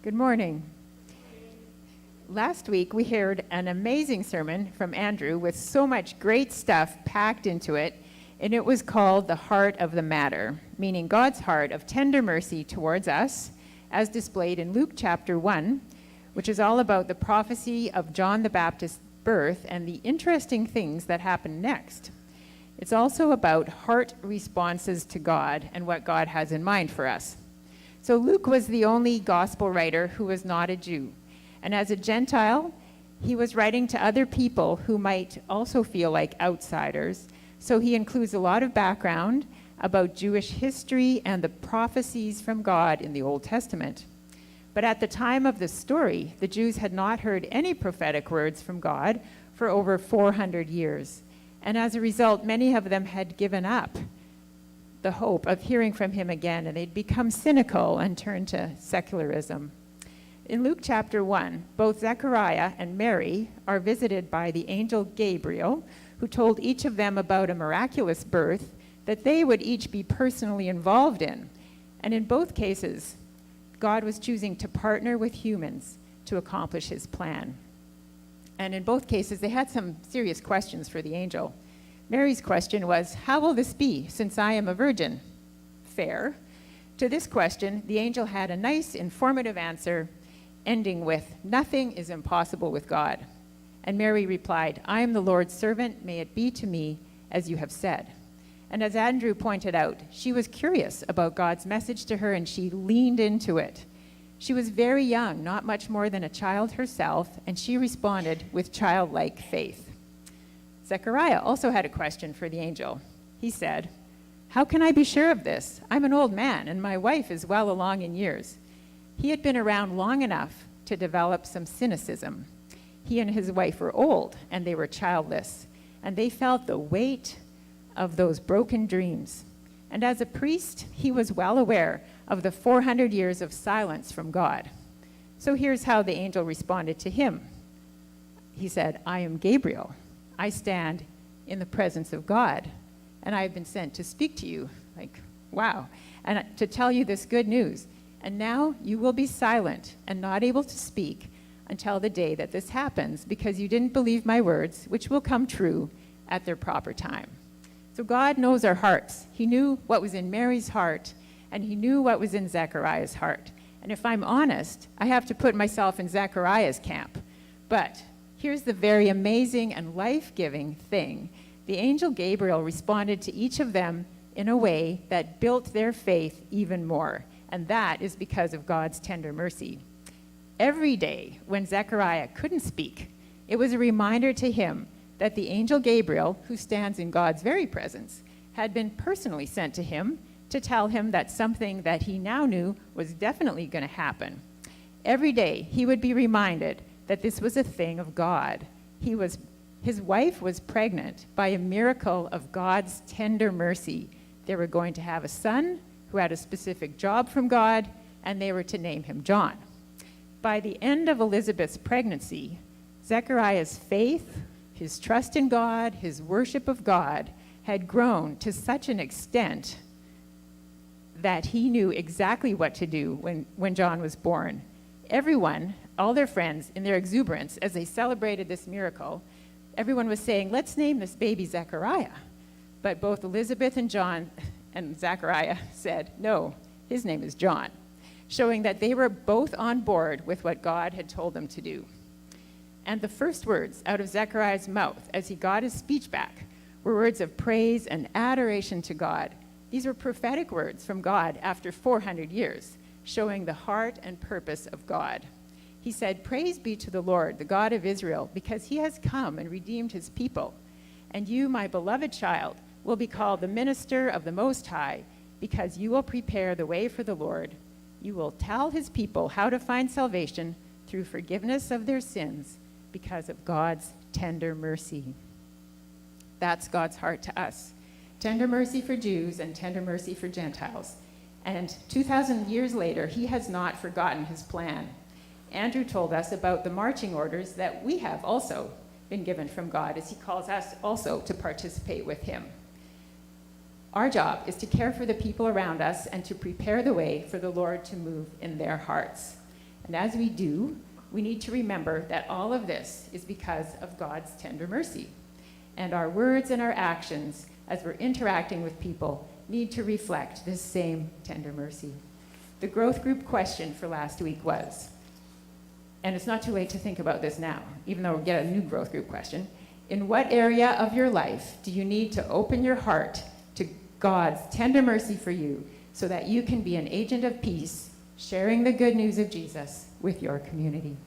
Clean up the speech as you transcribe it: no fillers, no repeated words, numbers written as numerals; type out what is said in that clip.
Good morning. Last week we heard an amazing sermon from Andrew with so much great stuff packed into it, and it was called The Heart of the Matter, meaning God's heart of tender mercy towards us, as displayed in Luke chapter 1, which is all about the prophecy of John the Baptist's birth and the interesting things that happen next. It's also about heart responses to God and what God has in mind for us. So Luke was the only gospel writer who was not a Jew. And as a Gentile, he was writing to other people who might also feel like outsiders. So he includes a lot of background about Jewish history and the prophecies from God in the Old Testament. But at the time of the story, the Jews had not heard any prophetic words from God for over 400 years. And as a result, many of them had given up the hope of hearing from him again, and they'd become cynical and turned to secularism. In Luke chapter 1, both Zechariah and Mary are visited by the angel Gabriel, who told each of them about a miraculous birth that they would each be personally involved in. And in both cases, God was choosing to partner with humans to accomplish his plan. And in both cases, they had some serious questions for the angel. Mary's question was, "How will this be, since I am a virgin?" Fair. To this question, the angel had a nice, informative answer, ending with, "Nothing is impossible with God." And Mary replied, "I am the Lord's servant. May it be to me as you have said." And as Andrew pointed out, she was curious about God's message to her, and she leaned into it. She was very young, not much more than a child herself, and she responded with childlike faith. Zechariah also had a question for the angel. He said, "How can I be sure of this? I'm an old man, and my wife is well along in years." He had been around long enough to develop some cynicism. He and his wife were old, and they were childless, and they felt the weight of those broken dreams. And as a priest, he was well aware of the 400 years of silence from God. So here's how the angel responded to him. He said, "I am Gabriel. I stand in the presence of God, and I have been sent to speak to you." Like, wow. And to tell you this good news. "And now you will be silent and not able to speak until the day that this happens, because you didn't believe my words, which will come true at their proper time." So God knows our hearts. He knew what was in Mary's heart, and he knew what was in Zechariah's heart. And if I'm honest, I have to put myself in Zechariah's camp. But here's the very amazing and life-giving thing. The angel Gabriel responded to each of them in a way that built their faith even more. And that is because of God's tender mercy. Every day when Zechariah couldn't speak, it was a reminder to him that the angel Gabriel, who stands in God's very presence, had been personally sent to him to tell him that something that he now knew was definitely going to happen. Every day he would be reminded that this was a thing of God. His wife was pregnant by a miracle of God's tender mercy. They were going to have a son who had a specific job from God, and they were to name him John. By the end of Elizabeth's pregnancy, Zechariah's faith, his trust in God, his worship of God, had grown to such an extent that he knew exactly what to do when John was born. Everyone, all their friends, in their exuberance, as they celebrated this miracle, everyone was saying, "Let's name this baby Zechariah." But both Elizabeth and John and Zechariah said, "No, his name is John," showing that they were both on board with what God had told them to do. And the first words out of Zechariah's mouth as he got his speech back were words of praise and adoration to God. These were prophetic words from God after 400 years, showing the heart and purpose of God. He said, "Praise be to the Lord, the God of Israel, because he has come and redeemed his people. And you, my beloved child, will be called the minister of the Most High, because you will prepare the way for the Lord. You will tell his people how to find salvation through forgiveness of their sins, because of God's tender mercy." That's God's heart to us. Tender mercy for Jews and tender mercy for Gentiles. And 2,000 years later, he has not forgotten his plan. Andrew told us about the marching orders that we have also been given from God, as he calls us also to participate with him. Our job is to care for the people around us and to prepare the way for the Lord to move in their hearts. And as we do, we need to remember that all of this is because of God's tender mercy. And our words and our actions, as we're interacting with people, need to reflect this same tender mercy. The growth group question for last week was, and it's not too late to think about this now, even though we'll get a new growth group question, in what area of your life do you need to open your heart to God's tender mercy for you so that you can be an agent of peace, sharing the good news of Jesus with your community?